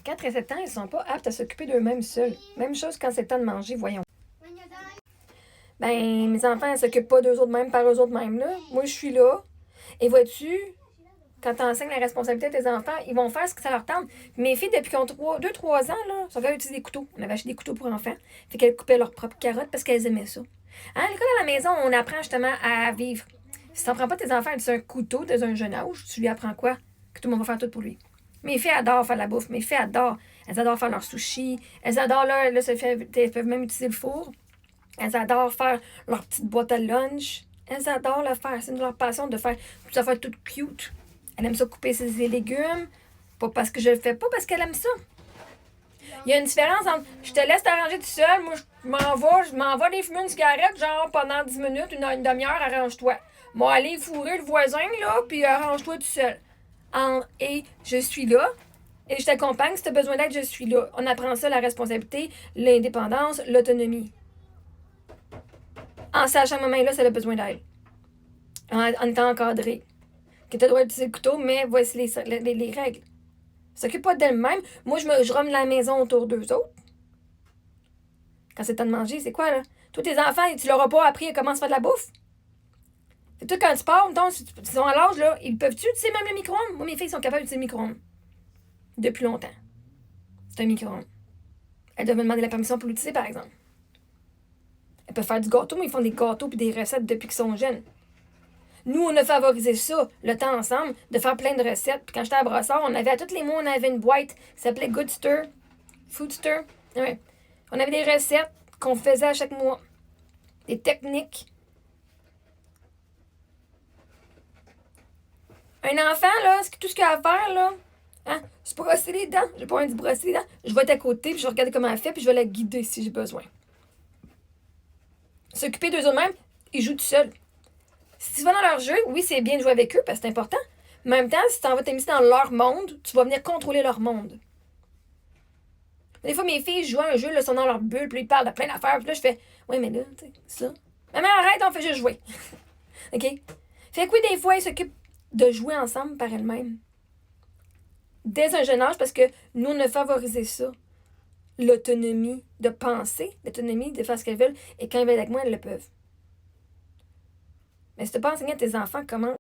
4 et 7 ans, ils ne sont pas aptes à s'occuper d'eux-mêmes seuls. Même chose quand c'est le temps de manger, voyons. Ben, mes enfants, ils ne s'occupent pas d'eux autres mêmes par eux autres mêmes, là. Moi, je suis là. Et vois-tu, quand tu enseignes la responsabilité à tes enfants, ils vont faire ce que ça leur tente. Mes filles, depuis qu'ils ont 2-3 ans, là, sont capables d'utiliser des couteaux. On avait acheté des couteaux pour enfants. Fait qu'elles coupaient leurs propres carottes parce qu'elles aimaient ça. À l'école, à la maison, on apprend justement à vivre. Si tu n'apprends pas tes enfants à utiliser un couteau dès un jeune âge, tu lui apprends quoi? Que tout le monde va faire tout pour lui. Mes filles adorent faire de la bouffe. Mes filles adorent. Elles adorent faire leur sushi. Elles adorent, là elles peuvent même utiliser le four. Elles adorent faire leur petite boîte à lunch. Elles adorent le faire. C'est leur passion de faire tout ça, faire tout cute. Elle aime ça couper ses légumes. Pas parce que je le fais pas, parce qu'elle aime ça. Il y a une différence entre je te laisse t'arranger tout seul, moi je m'en vais aller fumer une cigarette, genre pendant 10 minutes, une demi-heure, arrange-toi. Moi, aller fourrer le voisin, là, puis arrange-toi tout seul. Et je suis là, et je t'accompagne, si tu as besoin d'aide, je suis là. On apprend ça, la responsabilité, l'indépendance, l'autonomie. En sachant que maman est là, si elle a besoin d'aide. En étant encadré. Que tu dois utiliser le couteau, mais voici les règles. S'occupe pas d'elle-même. Moi, je rame la maison autour d'eux autres. Quand c'est temps de manger, c'est quoi, là? Tous tes enfants, tu leur as pas appris comment se faire de la bouffe? C'est tout quand tu pars, si ils sont à l'âge, là, ils peuvent-tu utiliser même le micro-ondes? Moi, mes filles sont capables d'utiliser le micro-ondes. Depuis longtemps. C'est un micro-ondes. Elles doivent me demander la permission pour l'utiliser, par exemple. Elles peuvent faire du gâteau, mais ils font des gâteaux et des recettes depuis qu'ils sont jeunes. Nous, on a favorisé ça, le temps ensemble, de faire plein de recettes. Puis quand j'étais à Brossard, on avait, à tous les mois, on avait une boîte qui s'appelait Good Stir, Food Stir. Ouais. On avait des recettes qu'on faisait à chaque mois. Des techniques. Un enfant, là, tout ce qu'il a à faire, là, hein, c'est brosser les dents. J'ai pas envie de brosser les dents. Je vais être à côté, puis je vais regarder comment elle fait, puis je vais la guider si j'ai besoin. S'occuper d'eux eux-mêmes, ils jouent tout seuls. Si tu vas dans leur jeu, oui, c'est bien de jouer avec eux, parce que c'est important. Mais en même temps, si tu en vas t'émisser dans leur monde, tu vas venir contrôler leur monde. Des fois, mes filles jouent à un jeu, là, sont dans leur bulle, puis ils parlent de plein d'affaires, puis là, je fais, oui, mais là, tu sais, ça. Maman, arrête, on fait juste jouer. OK? Fait que oui, des fois, ils s'occupent de jouer ensemble par elles-mêmes. Dès un jeune âge, parce que nous, on a favorisé ça. L'autonomie de penser, l'autonomie de faire ce qu'elles veulent, et quand elles veulent avec moi, elles le peuvent. Mais si tu n'as pas enseigné à tes enfants comment